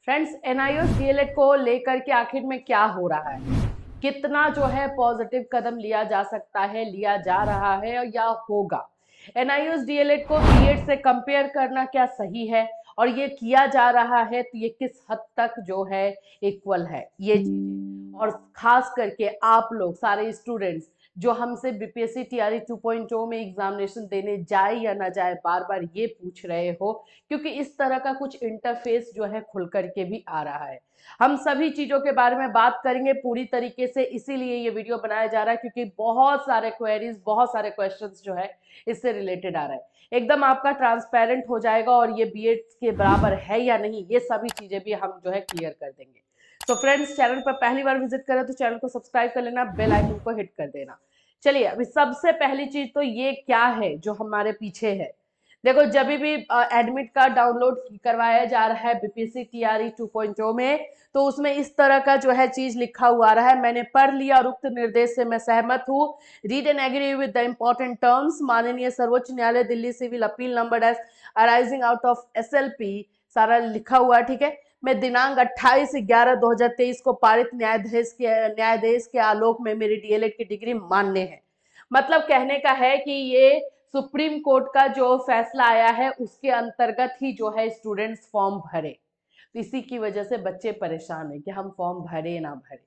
Friends, NIO DElEd को लेकर के आखिर में क्या हो रहा है, कितना जो है पॉजिटिव कदम लिया जा सकता है, लिया जा रहा है या होगा। एनआईओ डीएलएड को बीएड से कंपेयर करना क्या सही है, और ये किया जा रहा है तो ये किस हद तक जो है इक्वल है, ये चीजें। और खास करके आप लोग सारे स्टूडेंट्स जो हमसे बीपीएससी टीआरई 2.0 में एग्जामिनेशन देने जाए या ना जाए, बार बार ये पूछ रहे हो, क्योंकि इस तरह का कुछ इंटरफेस जो है खुल करके भी आ रहा है। हम सभी चीजों के बारे में बात करेंगे पूरी तरीके से, इसीलिए ये वीडियो बनाया जा रहा है, क्योंकि बहुत सारे क्वेरीज, बहुत सारे क्वेश्चंस जो है इससे रिलेटेड आ रहा है। एकदम आपका ट्रांसपेरेंट हो जाएगा और ये बीएड के बराबर है या नहीं, ये सभी चीजें भी हम जो है क्लियर कर देंगे। तो फ्रेंड्स, चैनल पर पहली बार विजिट करें तो चैनल को सब्सक्राइब कर लेना, बेल आइकन को हिट कर देना। चलिए, अभी सबसे पहली चीज तो ये क्या है जो हमारे पीछे है। देखो, जब भी एडमिट कार्ड डाउनलोड करवाया जा रहा है बीपीएससी टीआरई 2.0 में, तो उसमें इस तरह का जो है चीज लिखा हुआ रहा है। मैंने पढ़ लिया और उक्त निर्देश से मैं सहमत हूँ। Read and agree with the important terms. माननीय सर्वोच्च न्यायालय Delhi civil appeal number S arising out of SLP, सारा लिखा हुआ, ठीक है। मैं दिनांक 28/11/2023 को पारित न्यायाधीश के आलोक में मेरी डीएलएड की डिग्री मान्य है। मतलब कहने का है कि ये सुप्रीम कोर्ट का जो फैसला आया है उसके अंतर्गत ही जो है स्टूडेंट्स फॉर्म भरे। तो इसी की वजह से बच्चे परेशान है कि हम फॉर्म भरे ना भरे।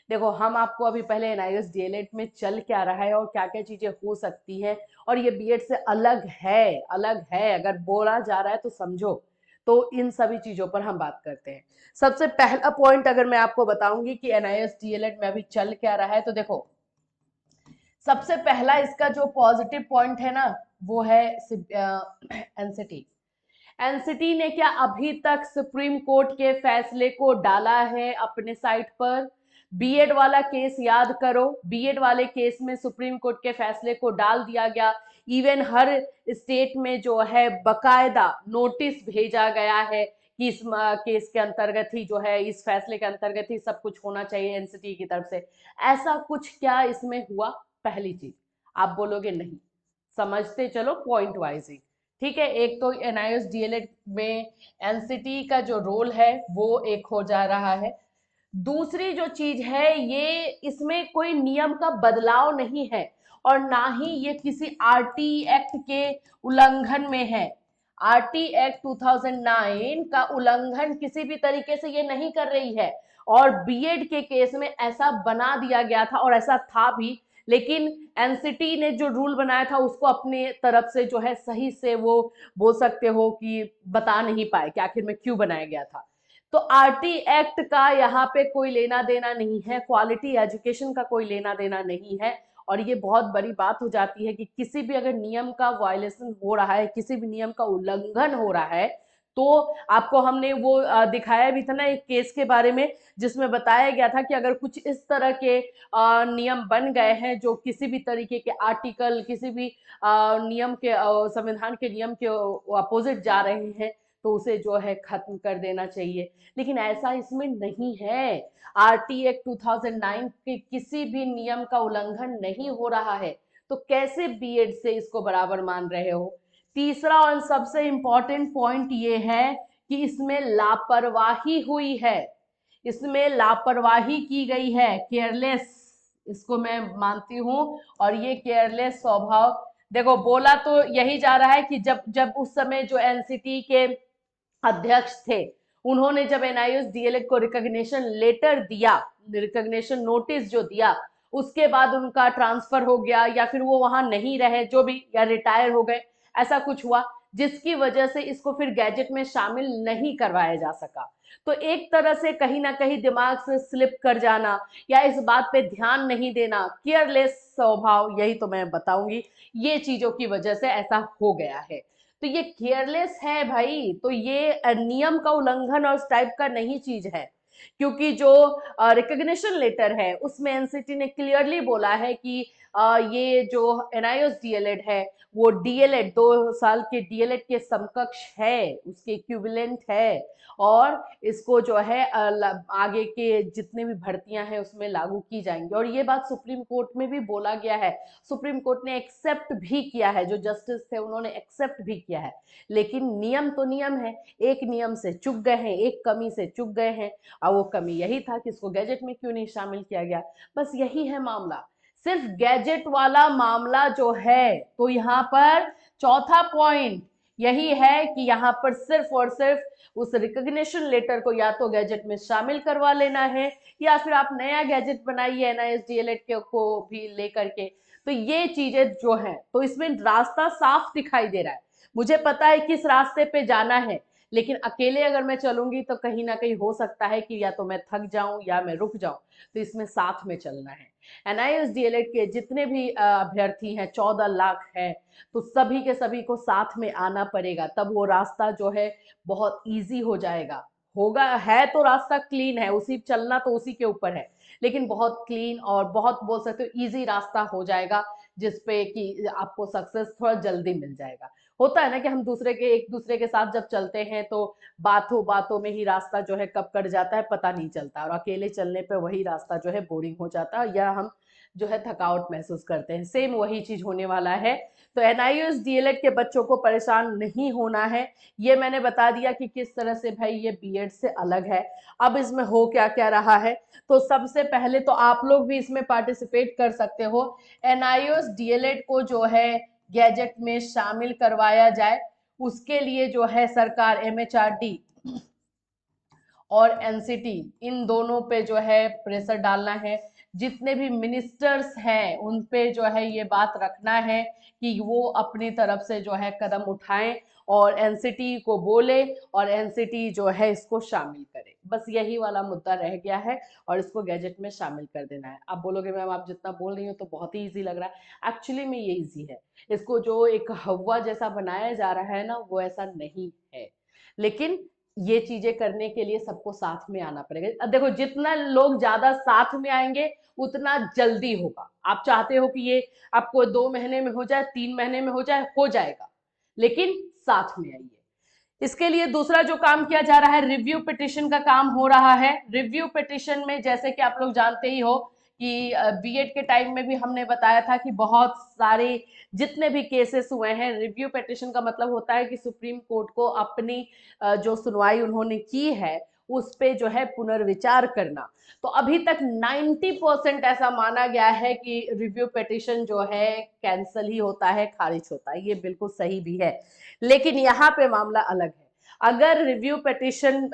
देखो, हम आपको अभी पहले एनआईएस डीएलएड में चल क्या रहा है और क्या क्या चीजें हो सकती हैं, और ये बीएड से अलग है, अलग है अगर बोला जा रहा है तो समझो। तो इन सभी चीजों पर हम बात करते हैं। सबसे पहला पॉइंट अगर मैं आपको बताऊंगी कि एनआईएस डीएलएड में अभी चल क्या रहा है, तो देखो, सबसे पहला इसका जो पॉजिटिव पॉइंट है ना, वो है एनसीटी। एनसीटी ने क्या अभी तक सुप्रीम कोर्ट के फैसले को डाला है अपने साइट पर? बीएड वाला केस याद करो, बीएड वाले केस में सुप्रीम कोर्ट के फैसले को डाल दिया गया। इवन हर स्टेट में जो है बकायदा नोटिस भेजा गया है कि इस केस के अंतर्गत ही जो है, इस फैसले के अंतर्गत ही सब कुछ होना चाहिए एनसीटी की तरफ से। ऐसा कुछ क्या इसमें हुआ? पहली चीज, आप बोलोगे नहीं, समझते चलो पॉइंट वाइज ही, ठीक है। एक तो एनआईएस डीएलएड में एनसीटी का जो रोल है वो एक हो जा रहा है। दूसरी जो चीज है, ये इसमें कोई नियम का बदलाव नहीं है और ना ही ये किसी आरटी एक्ट के उल्लंघन में है। आरटी एक्ट 2009 का उल्लंघन किसी भी तरीके से ये नहीं कर रही है। और बीएड के केस में ऐसा बना दिया गया था और ऐसा था भी, लेकिन एनसीटी ने जो रूल बनाया था उसको अपने तरफ से जो है सही से वो बोल सकते हो कि बता नहीं पाए कि आखिर में क्यों बनाया गया था। तो आरटी एक्ट का यहाँ पे कोई लेना देना नहीं है, क्वालिटी एजुकेशन का कोई लेना देना नहीं है। और ये बहुत बड़ी बात हो जाती है कि किसी भी अगर नियम का वायलेशन हो रहा है, किसी भी नियम का उल्लंघन हो रहा है, तो आपको हमने वो दिखाया भी था ना एक केस के बारे में, जिसमें बताया गया था कि अगर कुछ इस तरह के नियम बन गए हैं जो किसी भी तरीके के आर्टिकल, किसी भी नियम के, संविधान के नियम के अपोजिट जा रहे हैं, तो उसे जो है खत्म कर देना चाहिए। लेकिन ऐसा इसमें नहीं है। आरटी एक्ट 2009 के किसी भी नियम का उल्लंघन नहीं हो रहा है, तो कैसे बीएड से इसको बराबर मान रहे हो? तीसरा और सबसे इंपॉर्टेंट पॉइंट ये है कि इसमें लापरवाही हुई है, इसमें लापरवाही की गई है, केयरलेस, इसको मैं मानती हूं। और ये केयरलेस स्वभाव, देखो, बोला तो यही जा रहा है कि जब जब उस समय जो एनसीटी के अध्यक्ष थे, उन्होंने जब एनआईएस डीएलएड को रिकॉग्निशन लेटर दिया, रिकॉग्निशन नोटिस जो दिया, उसके बाद उनका ट्रांसफर हो गया या फिर वो वहां नहीं रहे, जो भी, या रिटायर हो गए, ऐसा कुछ हुआ, जिसकी वजह से इसको फिर गैजेट में शामिल नहीं करवाया जा सका। तो एक तरह से कहीं ना कहीं दिमाग से स्लिप कर जाना या इस बात पे ध्यान नहीं देना, केयरलेस स्वभाव, यही तो मैं बताऊंगी, ये चीजों की वजह से ऐसा हो गया है। तो ये केयरलेस है भाई, तो ये नियम का उल्लंघन और उस टाइप का नहीं चीज है। क्योंकि जो रिकॉग्निशन लेटर है उसमें एनसीटी ने क्लियरली बोला है कि ये जो एनआईओएस डीएलएड है वो डीएलएड 2 साल के डीएलएड के समकक्ष है, उसके इक्विवेलेंट है, और इसको जो है आगे के जितने भी भर्तियां हैं उसमें लागू की जाएंगी। और ये बात सुप्रीम कोर्ट में भी बोला गया है, सुप्रीम कोर्ट ने एक्सेप्ट भी किया है, जो जस्टिस थे उन्होंने एक्सेप्ट भी किया है। लेकिन नियम तो नियम है, एक नियम से चूक गए हैं, एक कमी से चूक गए हैं, और वो कमी यही था कि इसको गैजेट में क्यों नहीं शामिल किया गया। बस यही है मामला, सिर्फ गैजेट वाला मामला जो है। तो यहाँ पर चौथा पॉइंट यही है कि यहाँ पर सिर्फ और सिर्फ उस रिकॉग्निशन लेटर को या तो गैजेट में शामिल करवा लेना है, या फिर आप नया गैजेट बनाइए एनआईएस डीएलएड को भी लेकर के। तो ये चीजें जो है, तो इसमें रास्ता साफ दिखाई दे रहा है, मुझे पता है किस रास्ते पे जाना है, लेकिन अकेले अगर मैं चलूंगी तो कहीं ना कहीं हो सकता है कि या तो मैं थक जाऊं या मैं रुक जाऊं। तो इसमें साथ में चलना है। एनआईएस डीएलएड के जितने भी अभ्यर्थी हैं 14 लाख हैं, तो सभी के सभी को साथ में आना पड़ेगा, तब वो रास्ता जो है बहुत इजी हो जाएगा। होगा है तो रास्ता क्लीन है, उसी चलना तो उसी के ऊपर है, लेकिन बहुत क्लीन और बहुत बोल सकते हो इजी रास्ता हो जाएगा, जिसपे कि आपको सक्सेस थोड़ा जल्दी मिल जाएगा। होता है ना कि हम एक दूसरे के साथ जब चलते हैं तो बातों बातों में ही रास्ता जो है कब कट जाता है पता नहीं चलता, और अकेले चलने पे वही रास्ता जो है बोरिंग हो जाता है, या हम जो है थकावट महसूस करते हैं। सेम वही चीज होने वाला है। तो एनआईओएस डीएलएड के बच्चों को परेशान नहीं होना है। ये मैंने बता दिया कि किस तरह से भाई ये बीएड से अलग है। अब इसमें हो क्या क्या रहा है, तो सबसे पहले तो आप लोग भी इसमें पार्टिसिपेट कर सकते हो। एनआईओएस डीएलएड को जो है गैजेट में शामिल करवाया जाए, उसके लिए जो है सरकार एमएचआरडी और एनसीटी इन दोनों पे जो है प्रेशर डालना है। जितने भी मिनिस्टर्स हैं उन पे जो है ये बात रखना है कि वो अपनी तरफ से जो है कदम उठाएं और एनसीटी को बोले, और एनसीटी जो है इसको शामिल करे। बस यही वाला मुद्दा रह गया है, और इसको गैजेट में शामिल कर देना है। आप बोलोगे मैम आप जितना बोल रही हो तो बहुत ही ईजी लग रहा है, एक्चुअली में ये ईजी है। इसको जो एक हवा जैसा बनाया जा रहा है ना, वो ऐसा नहीं है। लेकिन ये चीजें करने के लिए सबको साथ में आना पड़ेगा। अब देखो जितना लोग ज्यादा साथ में आएंगे उतना जल्दी होगा। आप चाहते हो कि ये आपको 2 महीने में हो जाए, 3 महीने में हो जाए, हो जाएगा, लेकिन साथ में आइए। इसके लिए दूसरा जो काम किया जा रहा है, रिव्यू पिटिशन का काम हो रहा है। रिव्यू पिटिशन में जैसे कि आप लोग जानते ही हो कि बीएड के टाइम में भी हमने बताया था कि बहुत सारे जितने भी केसेस हुए हैं, रिव्यू पिटिशन का मतलब होता है कि सुप्रीम कोर्ट को अपनी जो सुनवाई उन्होंने की है उस पे जो है पुनर्विचार करना। तो अभी तक 90% ऐसा माना गया है कि रिव्यू पिटिशन जो है कैंसिल ही होता है, खारिज होता है। ये बिल्कुल सही भी है, लेकिन यहाँ पे मामला अलग है। अगर रिव्यू पिटिशन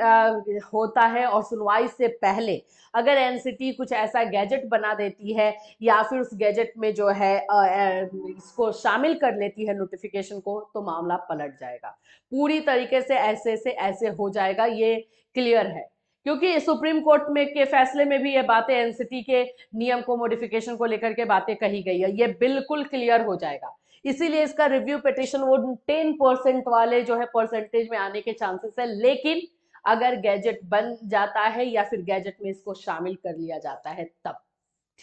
होता है और सुनवाई से पहले अगर एनसीटी कुछ ऐसा गैजेट बना देती है, या फिर उस गैजेट में जो है इसको शामिल कर लेती है नोटिफिकेशन को, तो मामला पलट जाएगा पूरी तरीके से ऐसे हो जाएगा। ये क्लियर है, क्योंकि सुप्रीम कोर्ट में के फैसले में भी ये बातें एनसीटी के नियम को मॉडिफिकेशन को लेकर के बातें कही गई है, ये बिल्कुल क्लियर हो जाएगा। इसीलिए इसका रिव्यू पिटिशन वो 10% वाले जो है परसेंटेज में आने के चांसेस है, लेकिन अगर गैजेट बन जाता है या फिर गैजेट में इसको शामिल कर लिया जाता है तब।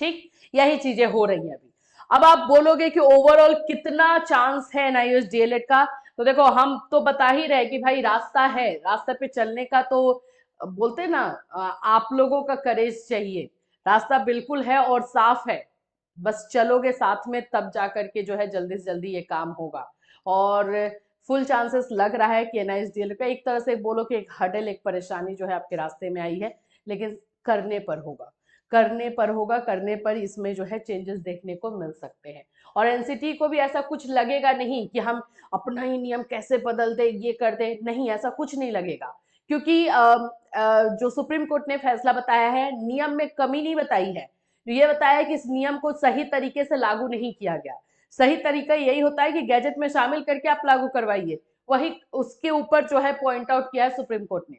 ठीक, यही चीजें हो रही हैं अभी। अब आप बोलोगे कि ओवरऑल कितना चांस है एनआईओएस डीएलएड का, तो देखो हम तो बता ही रहे कि भाई रास्ता है, रास्ते पे चलने का तो बोलते ना आप लोगों का करेज चाहिए। रास्ता बिल्कुल है और साफ है, बस चलोगे साथ में तब जाकर के जो है जल्दी से जल्दी ये काम होगा। और फुल चांसेस लग रहा है कि एनआईओएस डीएलएड का एक तरह से बोलो कि एक हडल, एक परेशानी जो है आपके रास्ते में आई है, लेकिन करने पर होगा, करने पर होगा, करने पर इसमें जो है चेंजेस देखने को मिल सकते हैं। और एनसीटी को भी ऐसा कुछ लगेगा नहीं कि हम अपना ही नियम कैसे बदल दे, ये कर दे, नहीं ऐसा कुछ नहीं लगेगा, क्योंकि जो सुप्रीम कोर्ट ने फैसला बताया है नियम में कमी नहीं बताई है, ये बताया है कि इस नियम को सही तरीके से लागू नहीं किया गया। सही तरीका यही होता है कि गैजेट में शामिल करके आप लागू करवाइए, वही उसके ऊपर जो है पॉइंट आउट किया है सुप्रीम कोर्ट ने,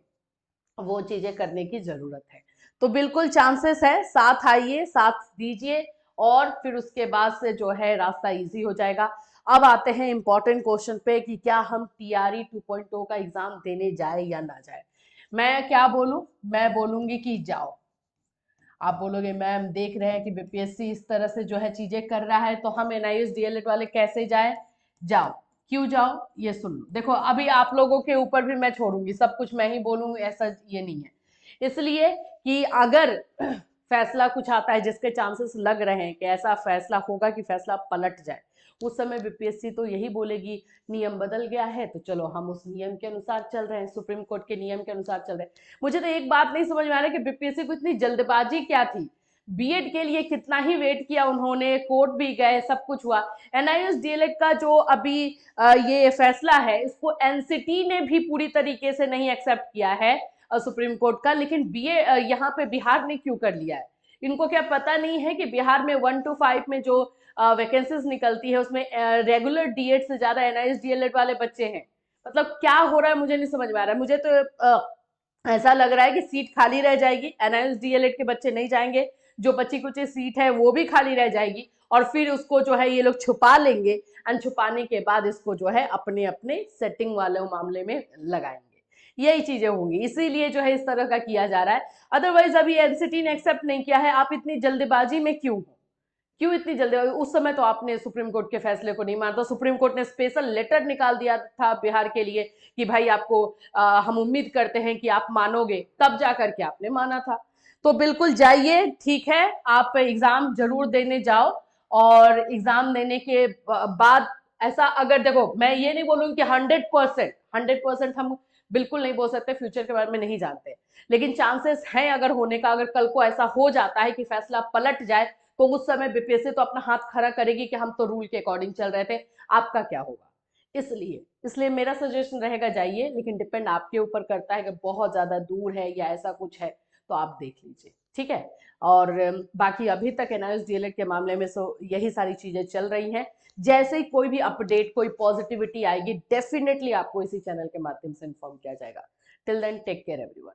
वो चीजें करने की जरूरत है। तो बिल्कुल चांसेस है, साथ आइए, साथ दीजिए, और फिर उसके बाद से जो है रास्ता इजी हो जाएगा। अब आते हैं इंपॉर्टेंट क्वेश्चन पे कि क्या हम टीआरई 2.0 का एग्जाम देने जाए या ना जाए। मैं क्या बोलूं, मैं बोलूंगी कि जाओ। आप बोलोगे मैम देख रहे हैं कि बीपीएससी इस तरह से जो है चीजें कर रहा है, तो हम एनआईएस डीएलएड वाले कैसे जाए? जाओ। क्यों जाओ ये सुन लो। देखो अभी आप लोगों के ऊपर भी मैं छोड़ूंगी, सब कुछ मैं ही बोलूंगी ऐसा ये नहीं है। इसलिए कि अगर फैसला कुछ आता है जिसके चांसेस लग रहे हैं कि ऐसा फैसला होगा कि फैसला पलट जाए, उस समय बीपीएससी तो यही बोलेगी नियम बदल गया है तो चलो हम उस नियम के अनुसार चल रहे हैं, सुप्रीम कोर्ट के नियम के अनुसार चल रहे हैं। मुझे तो एक बात नहीं समझ में आ रहा कि बीपीएससी को इतनी जल्दबाजी क्या थी? बीएड के लिए कितना ही वेट किया उन्होंने, कोर्ट भी गए, सब कुछ हुआ। एनआईएस डीएलएड का जो अभी ये फैसला है इसको एनसीटी ने भी पूरी तरीके से नहीं एक्सेप्ट किया है सुप्रीम कोर्ट का, लेकिन बीए यहाँ पे बिहार ने क्यों कर लिया है? इनको क्या पता नहीं है कि बिहार में 1 to 5 में जो वैकेंसीज निकलती है उसमें रेगुलर डीएड से ज्यादा एनआईएस डीएलएड वाले बच्चे हैं? मतलब क्या हो रहा है मुझे नहीं समझ में आ रहा है। मुझे तो ऐसा लग रहा है कि सीट खाली रह जाएगी, एनआईएस डीएलएड के बच्चे नहीं जाएंगे, जो बची कुछ सीट है वो भी खाली रह जाएगी, और फिर उसको जो है ये लोग छुपा लेंगे, एंड छुपाने के बाद इसको जो है अपने अपने सेटिंग वाले मामले में लगाएंगे। यही चीजें होंगी, इसीलिए जो है इस तरह का किया जा रहा है। अदरवाइज अभी एनसीटी ने एक्सेप्ट नहीं किया है, आप इतनी जल्दबाजी में क्यों हो? क्यों इतनी जल्दी? उस समय तो आपने सुप्रीम कोर्ट के फैसले को नहीं माना था, सुप्रीम कोर्ट ने स्पेशल लेटर निकाल दिया था बिहार के लिए कि भाई आपको हम उम्मीद करते हैं कि आप मानोगे, तब जाकर के आपने माना था। तो बिल्कुल जाइए, ठीक है, आप एग्जाम जरूर देने जाओ, और एग्जाम देने के बाद ऐसा अगर देखो, मैं ये नहीं बोलूंगी कि 100% हम बिल्कुल नहीं बोल सकते, फ्यूचर के बारे में नहीं जानते, लेकिन चांसेस हैं अगर होने का। अगर कल को ऐसा हो जाता है कि फैसला पलट जाए, तो उस समय बीपीएससी तो अपना हाथ खड़ा करेगी कि हम तो रूल के अकॉर्डिंग चल रहे थे, आपका क्या होगा? इसलिए मेरा सजेशन रहेगा जाइए, लेकिन डिपेंड आपके ऊपर करता है कि बहुत ज्यादा दूर है या ऐसा कुछ है तो आप देख लीजिए, ठीक है। और बाकी अभी तक एनआईएस डीएलएड के मामले में यही सारी चीजें चल रही हैं। जैसे ही कोई भी अपडेट, कोई पॉजिटिविटी आएगी, डेफिनेटली आपको इसी चैनल के माध्यम से इन्फॉर्म किया जाएगा। Till then take care everyone.